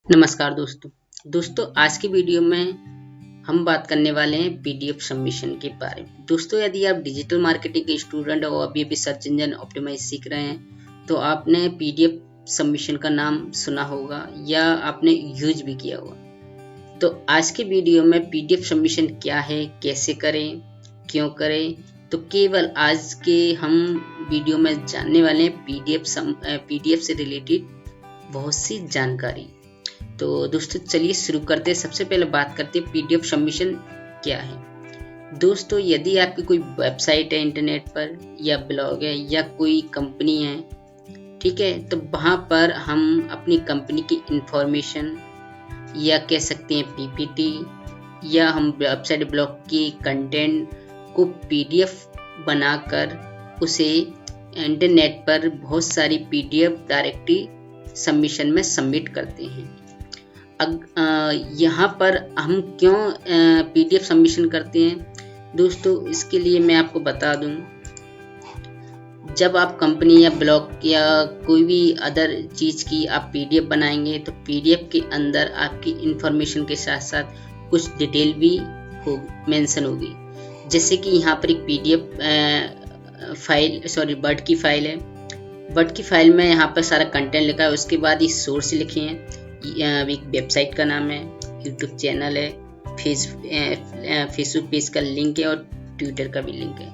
नमस्कार दोस्तों आज की वीडियो में हम बात करने वाले हैं पीडीएफ सबमिशन के बारे में। दोस्तों यदि आप डिजिटल मार्केटिंग के स्टूडेंट हो और अभी सर्च इंजन ऑप्टिमाइज सीख रहे हैं तो आपने पीडीएफ सबमिशन का नाम सुना होगा या आपने यूज भी किया होगा। तो आज के वीडियो में पीडीएफ सबमिशन क्या है, कैसे करें, क्यों करें, तो केवल आज के हम वीडियो में जानने वाले हैं पीडीएफ से रिलेटेड बहुत सी जानकारी। तो दोस्तों चलिए शुरू करते हैं। सबसे पहले बात करते हैं पीडीएफ सबमिशन क्या है। दोस्तों यदि आपकी कोई वेबसाइट है इंटरनेट पर या ब्लॉग है या कोई कंपनी है, ठीक है, तो वहाँ पर हम अपनी कंपनी की इंफॉर्मेशन या कह सकते हैं पीपीटी या हम वेबसाइट ब्लॉग की कंटेंट को पीडीएफ बनाकर उसे इंटरनेट पर बहुत सारी पीडीएफ डायरेक्टली सबमिशन में सबमिट करते हैं। यहाँ पर हम क्यों पीडीएफ सबमिशन करते हैं दोस्तों, इसके लिए मैं आपको बता दूं। जब आप कंपनी या ब्लॉग या कोई भी अदर चीज़ की आप पीडीएफ बनाएंगे तो पीडीएफ के अंदर आपकी इंफॉर्मेशन के साथ साथ कुछ डिटेल भी मेंशन होगी। जैसे कि यहाँ पर एक पीडीएफ वर्ड की फाइल है। वर्ड की फाइल में यहाँ पर सारा कंटेंट लिखा है, उसके बाद ये सोर्स लिखे हैं, एक वेबसाइट का नाम है, यूट्यूब चैनल है, फेसबुक पेज का लिंक है और ट्विटर का भी लिंक है।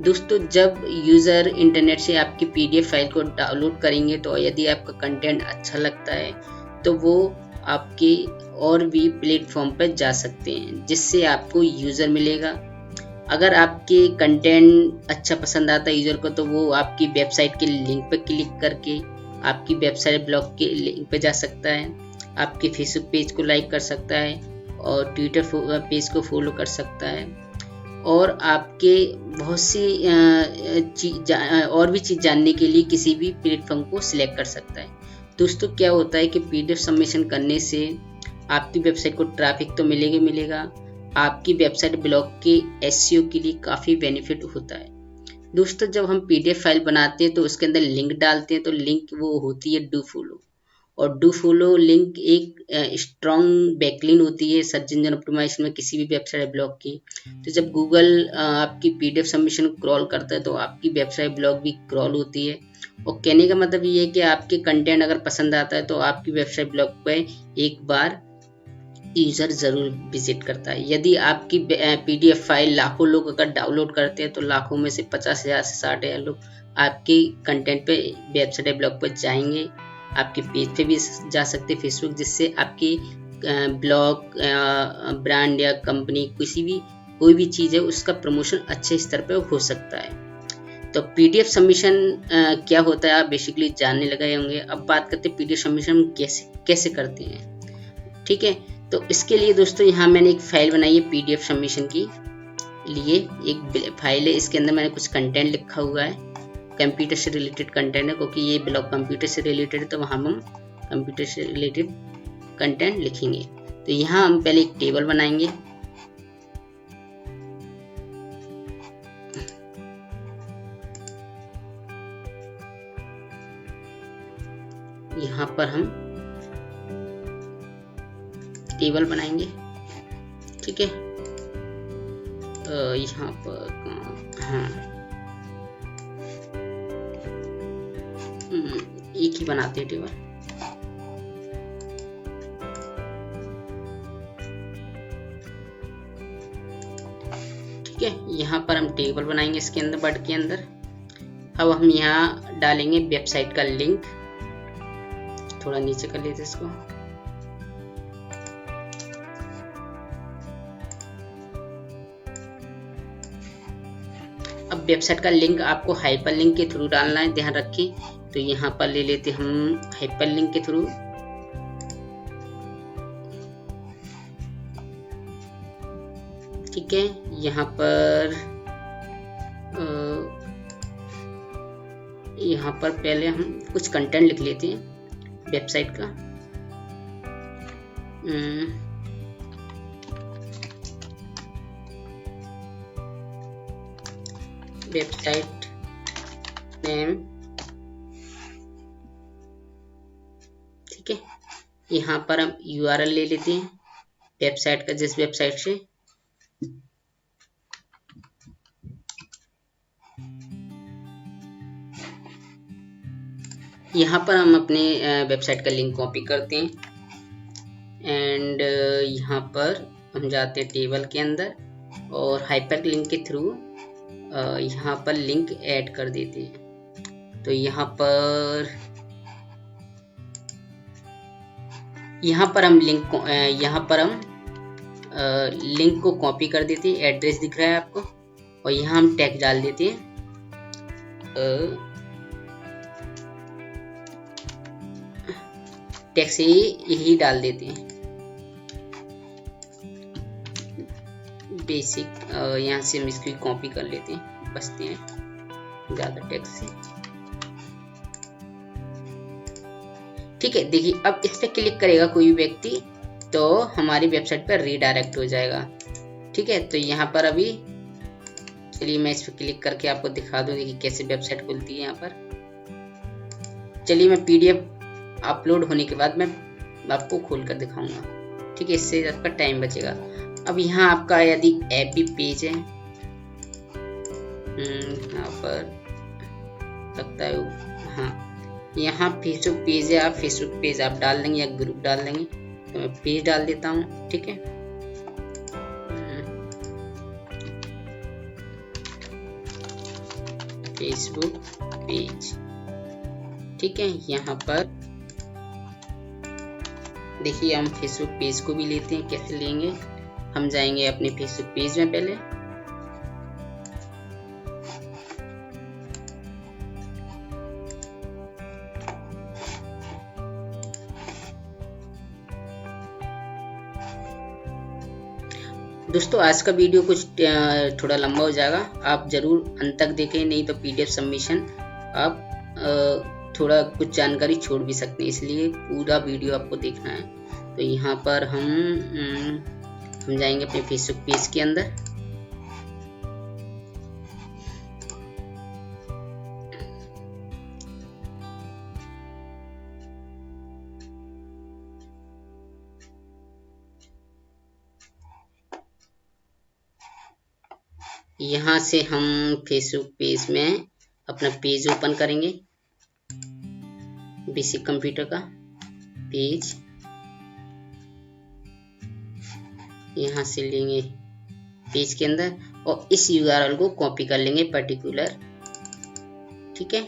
दोस्तों जब यूज़र इंटरनेट से आपकी पीडीएफ फाइल को डाउनलोड करेंगे तो यदि आपका कंटेंट अच्छा लगता है तो वो आपके और भी प्लेटफॉर्म पर जा सकते हैं, जिससे आपको यूज़र मिलेगा। अगर आपके कंटेंट अच्छा पसंद आता है यूज़र को तो वो आपकी वेबसाइट के लिंक पर क्लिक करके आपकी वेबसाइट ब्लॉग के लिंक पे जा सकता है, आपके फेसबुक पेज को लाइक कर सकता है और ट्विटर पेज को फॉलो कर सकता है और आपके बहुत सी और भी चीज़ जानने के लिए किसी भी प्लेटफॉर्म को सिलेक्ट कर सकता है। दोस्तों क्या होता है कि पीडीएफ सबमिशन करने से आपकी वेबसाइट को ट्रैफिक तो मिलेगा, आपकी वेबसाइट ब्लॉग के एसईओ के लिए काफ़ी बेनिफिट होता है। दोस्तों जब हम पीडीएफ फाइल बनाते हैं तो उसके अंदर लिंक डालते हैं, तो लिंक वो होती है डू फॉलो, और डू फॉलो लिंक एक स्ट्रॉन्ग बैकलिंक होती है सर्च इंजन ऑप्टिमाइजेशन में किसी भी वेबसाइट ब्लॉग की। तो जब गूगल आपकी पीडीएफ सबमिशन क्रॉल करता है तो आपकी वेबसाइट ब्लॉग भी क्रॉल होती है। और कहने का मतलब ये है कि आपके कंटेंट अगर पसंद आता है तो आपकी वेबसाइट ब्लॉग पे एक बार यूज़र ज़रूर विजिट करता है। यदि आपकी पीडीएफ फाइल लाखों लोग अगर डाउनलोड करते हैं तो लाखों में से 50,000 से 60,000 लोग आपके कंटेंट पे वेबसाइट ब्लॉग पर जाएंगे, आपके पेज पे भी जा सकते हैं फेसबुक, जिससे आपकी ब्लॉग ब्रांड या कंपनी कोई भी चीज़ है उसका प्रमोशन अच्छे स्तर पर हो सकता है। तो पीडीएफ सबमिशन क्या होता है आप बेसिकली जानने लगे होंगे। अब बात करते हैं पीडीएफ सबमिशन कैसे करते हैं। ठीक है, तो इसके लिए दोस्तों यहाँ मैंने एक फाइल बनाई है पीडीएफ सबमिशन के लिए। एक फाइल है, इसके अंदर मैंने कुछ कंटेंट लिखा हुआ है, कंप्यूटर से रिलेटेड कंटेंट है, क्योंकि ये ब्लॉग कंप्यूटर से रिलेटेड है तो वहाँ हम कंप्यूटर से रिलेटेड कंटेंट लिखेंगे। तो यहाँ हम पहले एक टेबल बनाएंगे। यहाँ पर हम टेबल बनाएंगे, ठीक है। यहाँ पर हाँ एक ही बनाते हैं टेबल। ठीक है, यहाँ पर हम टेबल बनाएंगे इसके अंदर, वर्ड के अंदर। अब हम यहाँ डालेंगे वेबसाइट का लिंक, थोड़ा नीचे कर लेते इसको। अब वेबसाइट का लिंक आपको हाइपर लिंक के थ्रू डालना है, ध्यान रखें। तो यहाँ पर ले लेते हम हाइपर लिंक के थ्रू। ठीक है, यहाँ पर पहले हम कुछ कंटेंट लिख लेते हैं वेबसाइट का। वेबसाइट नेम, ठीक है। यहाँ पर हम URL ले लेते हैं वेबसाइट का, जिस वेबसाइट से यहाँ पर हम अपने वेबसाइट का लिंक कॉपी करते हैं एंड यहाँ पर हम जाते हैं टेबल के अंदर और हाइपर लिंक के थ्रू यहाँ पर लिंक ऐड कर देते हैं। तो यहाँ पर हम लिंक को कॉपी कर देते हैं, एड्रेस दिख रहा है आपको, और यहाँ हम टैग डाल देते हैं टैग से यही डाल देते हैं बेसिक। यहाँ से हम इसकी कॉपी कर लेते हैं, बचते हैं ज़्यादा टैग से। ठीक है, देखिए अब इस पर क्लिक करेगा कोई व्यक्ति तो हमारी वेबसाइट पर रीडायरेक्ट हो जाएगा। ठीक है, तो यहाँ पर अभी चलिए मैं इस पर क्लिक करके आपको दिखा दूँ देखिए कैसे वेबसाइट खुलती है यहाँ पर। चलिए मैं PDF अपलोड होने के बाद मैं आपको खोल कर दिखाऊंगा। ठीक है, इससे आपका टाइम बचेगा। अब यहाँ आपका यदि FB पेज है, यहाँ पर लगता है हाँ, यहाँ फेसबुक पेज है, आप फेसबुक पेज आप डाल देंगे या ग्रुप डाल देंगे, तो मैं पेज डाल देता हूँ। ठीक है, फेसबुक पेज। ठीक है, यहाँ पर देखिए हम फेसबुक पेज को भी लेते हैं। कैसे लेंगे, हम जाएंगे अपने फेसबुक पेज में पहले, दोस्तों आज का वीडियो कुछ थोड़ा लंबा हो जाएगा, आप जरूर अंत तक देखें, नहीं तो PDF सबमिशन आप थोड़ा कुछ जानकारी छोड़ भी सकते हैं, इसलिए पूरा वीडियो आपको देखना है। तो यहाँ पर हम जाएंगे अपने फेसबुक पेज के अंदर। यहाँ से हम फेसबुक पेज में अपना पेज ओपन करेंगे, बेसिक कंप्यूटर का पेज। यहाँ से लेंगे पेज के अंदर और इस URL को कॉपी कर लेंगे पर्टिकुलर। ठीक है,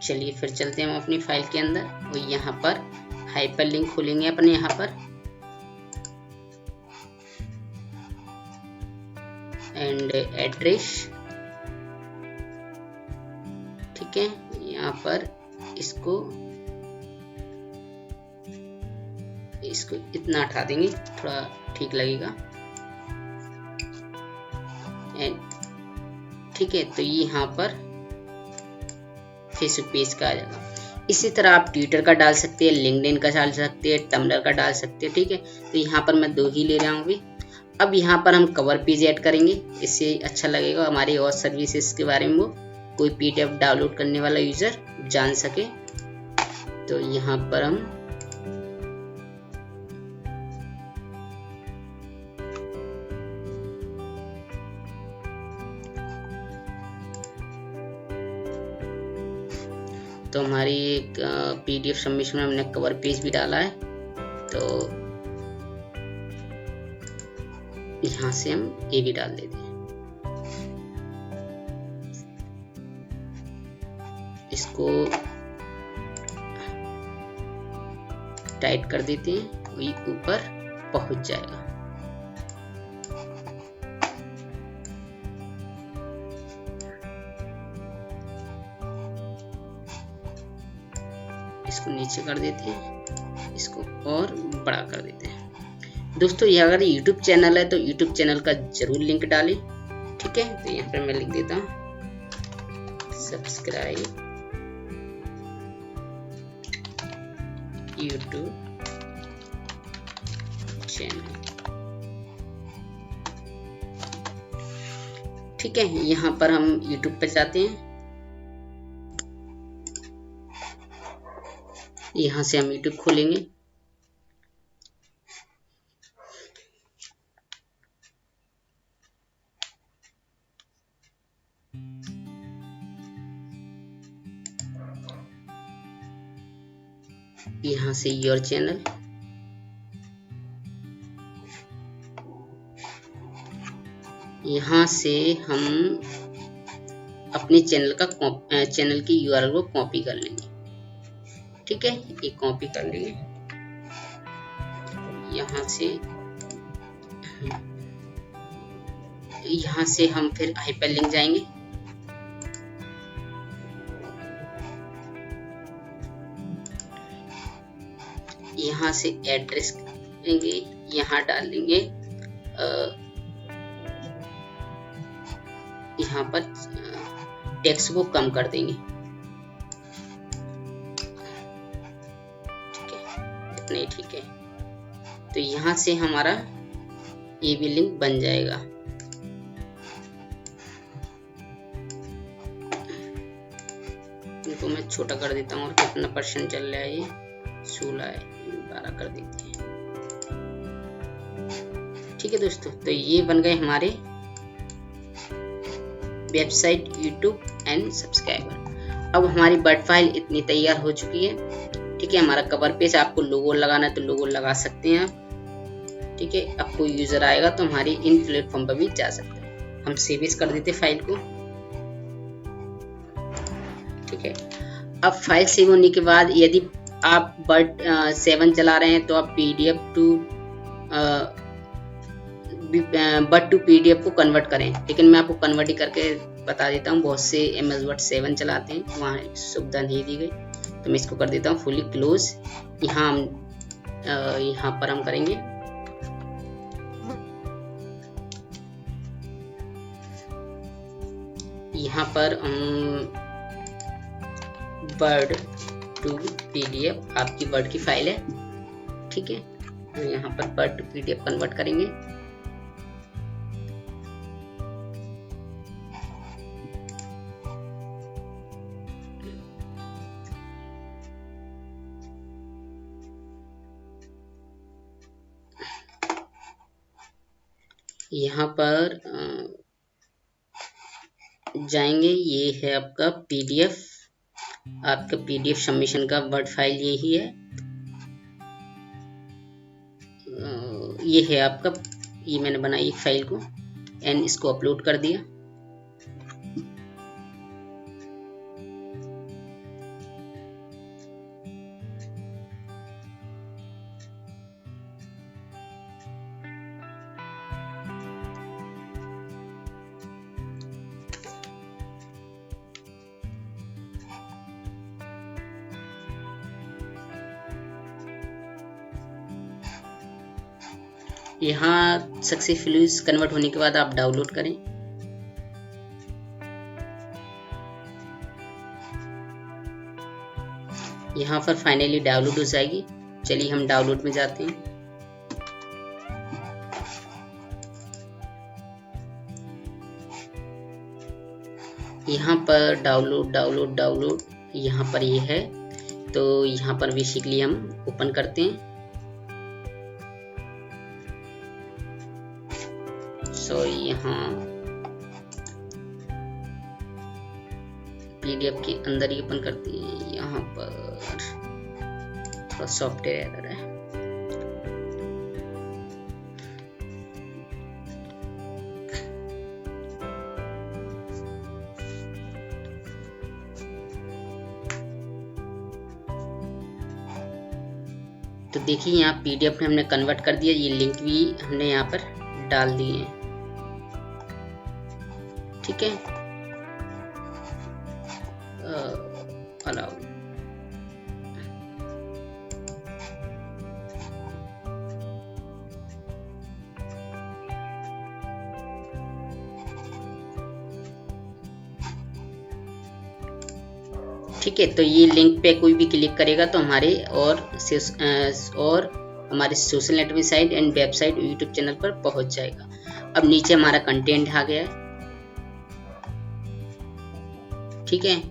चलिए फिर चलते हैं हम अपनी फाइल के अंदर और यहाँ पर हाइपर लिंक खोलेंगे अपने यहाँ पर एंड एड्रेस। ठीक है, यहाँ पर इसको इतना हटा देंगे, थोड़ा ठीक लगेगा। ठीक है, तो ये यहाँ पर फेसबुक पेज का आ जाएगा। इसी तरह आप ट्विटर का डाल सकते हैं, लिंक्डइन का डाल सकते हैं, टम्बलर का डाल सकते हैं। ठीक है, तो यहाँ पर मैं 2 ही ले रहा हूँ अभी। अब यहाँ पर हम कवर पेज ऐड करेंगे, इससे अच्छा लगेगा हमारी और सर्विसेज के बारे में वो कोई PDF डाउनलोड करने वाला यूजर जान सके। तो यहाँ पर हम तो हमारी एक PDF सबमिशन में हमने कवर पेज भी डाला है, तो यहाँ से हम ये भी डाल देते हैं। इसको टाइट कर देते हैं, वही ऊपर पहुंच जाएगा। इसको नीचे कर देते हैं, इसको और बड़ा कर देते हैं। दोस्तों ये अगर YouTube चैनल है तो YouTube चैनल का जरूर लिंक डालें। ठीक है, तो यहाँ पर मैं लिख देता हूँ सब्सक्राइब YouTube चैनल। ठीक है, यहाँ पर हम YouTube पर जाते हैं। यहाँ से हम YouTube खोलेंगे। यहाँ से योर चैनल, यहाँ से हम अपने चैनल की URL को कॉपी कर लेंगे। ठीक है, ये कॉपी कर लेंगे। यहाँ से हम फिर हाइपरलिंक जाएंगे। यहाँ से एड्रेस लेंगे, यहाँ डाल देंगे यहाँ पर टेक्स्ट को कम कर देंगे। ठीक है, इतना ही ठीक है। तो यहाँ से हमारा ये भी लिंक बन जाएगा। इनको मैं छोटा कर देता हूँ। और कितना % चल रहा है? ये 16 है, 12 कर देते हैं। ठीक है दोस्तों, तो ये बन गए हमारे वेबसाइट, यूट्यूब एंड सब्सक्राइबर। अब हमारी वर्ड फाइल इतनी तैयार हो चुकी है। ठीक है, हमारा कवर पेज, आपको लोगो लगाना है तो लोगो लगा सकते हैं आप। ठीक है, अब कोई यूजर आएगा तो हमारी इन प्लेटफॉर्म पर भी जा सकता है। हम सेव कर देते फाइल को। ठीक है, अब फाइल सेव होने के बाद यदि आप वर्ड 7 चला रहे हैं तो आप वर्ड टू PDF को कन्वर्ट करें। लेकिन मैं आपको कन्वर्ट ही करके बता देता हूँ। बहुत से MS Word 7 चलाते हैं, वहाँ सुविधा नहीं दी गई, तो मैं इसको कर देता हूँ फुली क्लोज। यहाँ पर हम करेंगे यहाँ पर वर्ड टू PDF आपकी वर्ड की फाइल है। ठीक है, तो यहाँ पर वर्ड टू PDF कन्वर्ट करेंगे। यहाँ पर जाएंगे, ये है आपका PDF, आपका PDF सबमिशन का वर्ड फाइल यही है। ये है आपका, ये मैंने बनाई एक फाइल को एंड इसको अपलोड कर दिया। यहाँ सक्सेसफुली कन्वर्ट होने के बाद आप डाउनलोड करें। यहाँ पर फाइनली डाउनलोड हो जाएगी। चलिए हम डाउनलोड में जाते हैं। यहाँ पर डाउनलोड यहाँ पर ये है, तो यहाँ पर बेसिकली हम ओपन करते हैं। यहाँ PDF के अंदर ही ओपन करते हैं। यहाँ पर थोड़ा सॉफ्टवेयर एरर है। तो देखिए यहाँ PDF में हमने कन्वर्ट कर दिया। ये लिंक भी हमने यहाँ पर डाल दिए हैं। ठीक है, अलाउ। ठीक है, तो ये लिंक पे कोई भी क्लिक करेगा तो हमारे और हमारे social network site and website YouTube channel पर पहुंच जाएगा। अब नीचे हमारा कंटेंट आ गया है। ठीक है।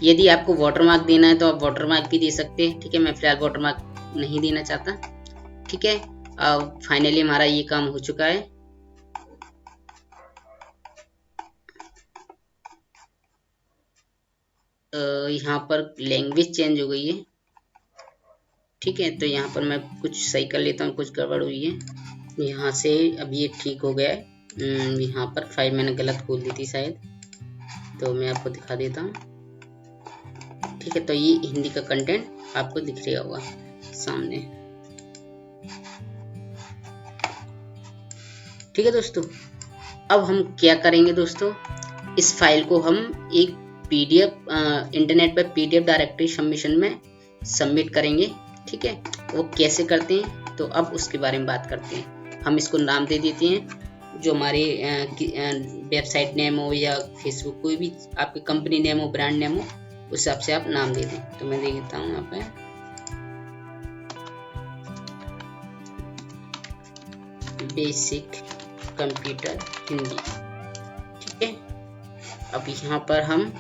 यदि आपको वाटरमार्क देना है तो आप वाटरमार्क भी दे सकते हैं, ठीक है। मैं फिलहाल वाटरमार्क नहीं देना चाहता, ठीक है। अब फाइनली हमारा ये काम हो चुका है। यहाँ पर लैंग्वेज चेंज हो गई है, ठीक है। तो यहाँ पर मैं कुछ सही कर लेता हूँ, कुछ गड़बड़ हुई है यहाँ से। अब ये ठीक हो गया है। यहाँ पर फाइल मैंने गलत खोल दी थी शायद, तो मैं आपको दिखा देता हूँ, ठीक है। तो ये हिंदी का कंटेंट आपको दिख रहा होगा सामने, ठीक है दोस्तों। अब हम क्या करेंगे दोस्तों, इस फाइल को हम एक पीडीएफ इंटरनेट पर पीडीएफ डायरेक्टरी सबमिशन में सबमिट करेंगे, ठीक है। वो कैसे करते हैं तो अब उसके बारे में बात करते हैं। हम इसको नाम दे देते हैं, जो हमारे वेबसाइट नेम हो या फेसबुक कोई भी आपकी कंपनी नेम हो, ब्रांड नेम हो, उस हिसाब से आप नाम दे दें। तो मैं दे देता हूँ यहाँ पे बेसिक कंप्यूटर हिंदी, ठीक है। अब यहाँ पर हम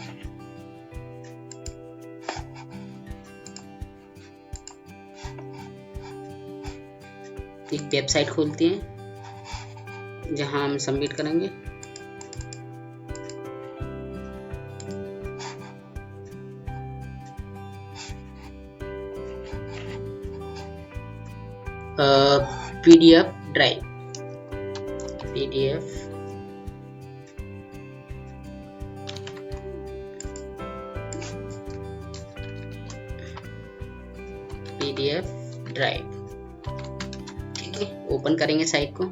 एक वेबसाइट खोलते हैं जहां हम सबमिट करेंगे। पीडीएफ ड्राइव, पीडीएफ ड्राइव, ठीक है। ओपन करेंगे साइट को,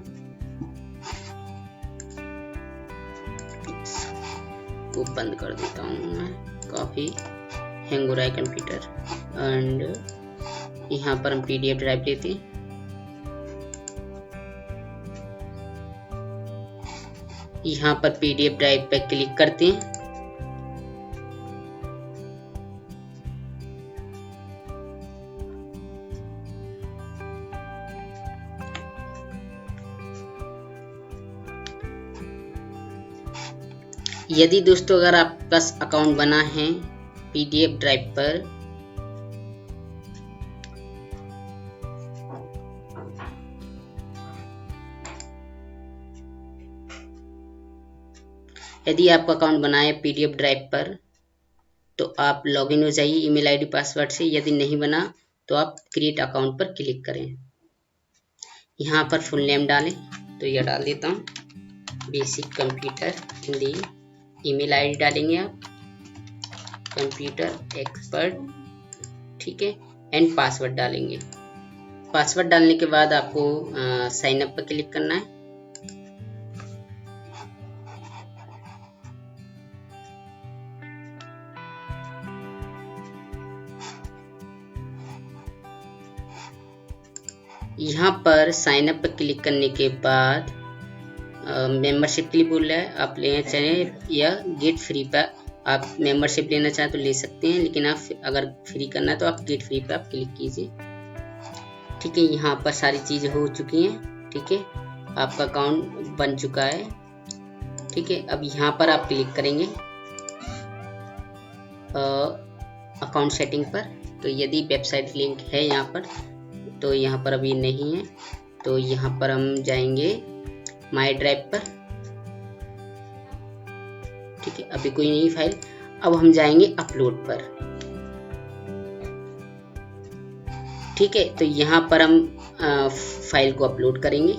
बंद कर देता हूँ मैं, काफी हैंग हो रहा है कंप्यूटर। एंड यहाँ पर हम पीडीएफ ड्राइव लेते हैं, यहाँ पर पीडीएफ ड्राइव पे क्लिक करते हैं। यदि दोस्तों अगर आपके पास अकाउंट बना है पीडीएफ ड्राइव पर, यदि आपका अकाउंट बना है पीडीएफ ड्राइव पर तो आप लॉगिन हो जाइए ईमेल आईडी पासवर्ड से। यदि नहीं बना तो आप क्रिएट अकाउंट पर क्लिक करें। यहाँ पर फुल नेम डालें, तो यह डाल देता हूँ basic computer Hindi. Email ID डालेंगे आप कंप्यूटर एक्सपर्ट, ठीक है। एंड पासवर्ड डालेंगे। पासवर्ड डालने के बाद आपको साइन अप पर क्लिक करना है। यहाँ पर साइन अप पर क्लिक करने के बाद मेंबरशिप के लिए बोल रहा है, आप लेना चाहें या गेट फ्री पर आप मेंबरशिप लेना चाहें तो ले सकते हैं, लेकिन आप अगर फ्री करना है तो आप गेट फ्री पर आप क्लिक कीजिए, ठीक है। यहाँ पर सारी चीज़ें हो चुकी हैं, ठीक है। आपका अकाउंट बन चुका है, ठीक है। अब यहाँ पर आप क्लिक करेंगे अकाउंट सेटिंग पर। तो यदि वेबसाइट लिंक है यहाँ पर, तो यहाँ पर अभी नहीं है, तो यहाँ पर हम जाएंगे माई ड्राइव पर, ठीक है। अभी कोई नहीं फाइल। अब हम जाएंगे अपलोड पर, ठीक है। तो यहाँ पर हम फाइल को अपलोड करेंगे।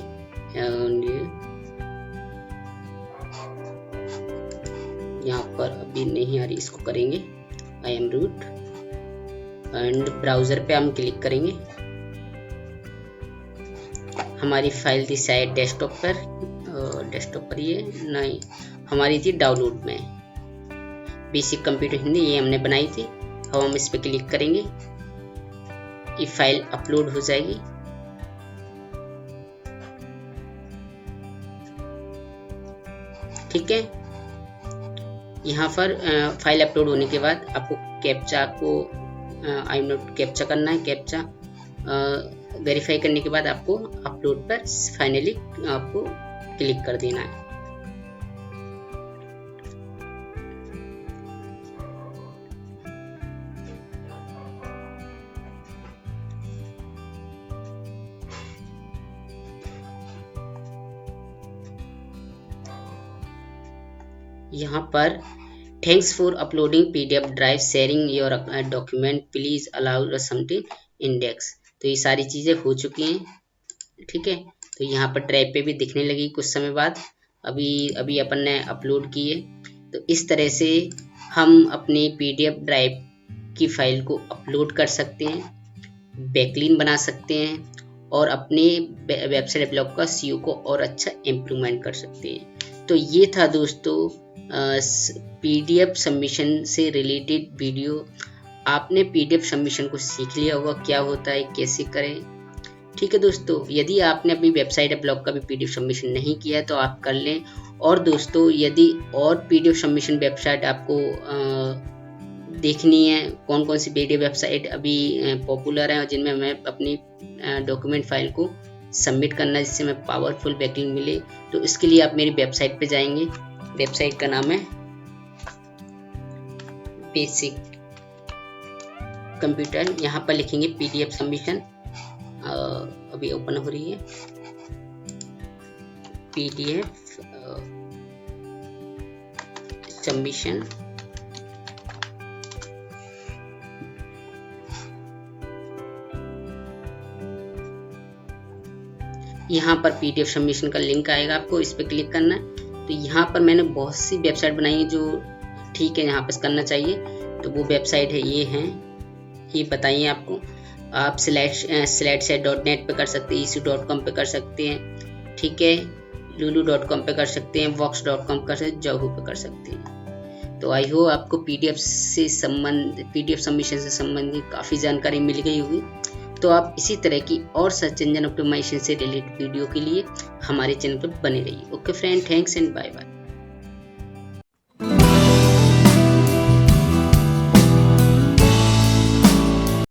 यहाँ पर अभी नहीं आ रही, इसको करेंगे I am root and browser पे हम क्लिक करेंगे। हमारी फाइल थी शायद डेस्कटॉप पर ये नहीं, हमारी थी डाउनलोड में बेसिक कंप्यूटर हिंदी, ये हमने बनाई थी। अब हम इस पे क्लिक करेंगे, ये फाइल अपलोड हो जाएगी। ठीक है, यहाँ पर फाइल अपलोड होने के बाद आपको कैप्चा को आई नोट कैप्चा करना है। कैप्चा वेरीफाई करने के बाद आपको अपलोड पर फाइनली आपको क्लिक कर देना है। यहाँ पर thanks for uploading PDF drive sharing your document please allow something index. तो ये सारी चीज़ें हो चुकी हैं, ठीक है। तो यहाँ पर ड्राइव पे भी दिखने लगी कुछ समय बाद, अभी अभी अपन ने अपलोड की है। तो इस तरह से हम अपनी पीडीएफ ड्राइव की फाइल को अपलोड कर सकते हैं, बैकलिन बना सकते हैं और अपने वेबसाइट डेवलप का सीओ को और अच्छा इम्प्रूवमेंट कर सकते हैं। तो ये था दोस्तों पीडीएफ सबमिशन से रिलेटेड वीडियो। आपने पीडीएफ सबमिशन को सीख लिया होगा, क्या होता है, कैसे करें, ठीक है दोस्तों। यदि आपने अपनी वेबसाइट या ब्लॉग का भी पीडीएफ सबमिशन नहीं किया है तो आप कर लें। और दोस्तों यदि और पीडीएफ सबमिशन वेबसाइट आपको देखनी है, कौन कौन सी पीडीएफ वेबसाइट अभी पॉपुलर है और जिनमें हमें अपनी डॉक्यूमेंट फाइल को सबमिट करना है जिससे हमें पावरफुल बैकलिंक मिले, तो इसके लिए आप मेरी वेबसाइट पे जाएंगे। वेबसाइट का नाम है बेसिक कंप्यूटर। यहाँ पर लिखेंगे पीडीएफ सबमिशन, अभी ओपन हो रही है पीडीएफ सबमिशन। यहाँ पर पीडीएफ सबमिशन का लिंक आएगा, आपको इस पर क्लिक करना है। तो यहाँ पर मैंने बहुत सी वेबसाइट बनाई है जो ठीक है यहाँ पर करना चाहिए। तो वो वेबसाइट है, ये हैं, ये बताइए आपको। आप slide.net पे कर सकते हैं, issue.com पे कर सकते हैं, ठीक है, lulu.com पे कर सकते हैं, vox.com कर सकते हैं, yahoo पे कर सकते हैं। तो आई होप आपको पीडीएफ सबमिशन से संबंधित काफ़ी जानकारी मिल गई होगी। तो आप इसी तरह की और सर्च इंजन ऑप्टिमाइजेशन से रिलेटेड वीडियो के लिए हमारे चैनल पर बने रहिए। Okay friend, thanks and bye bye.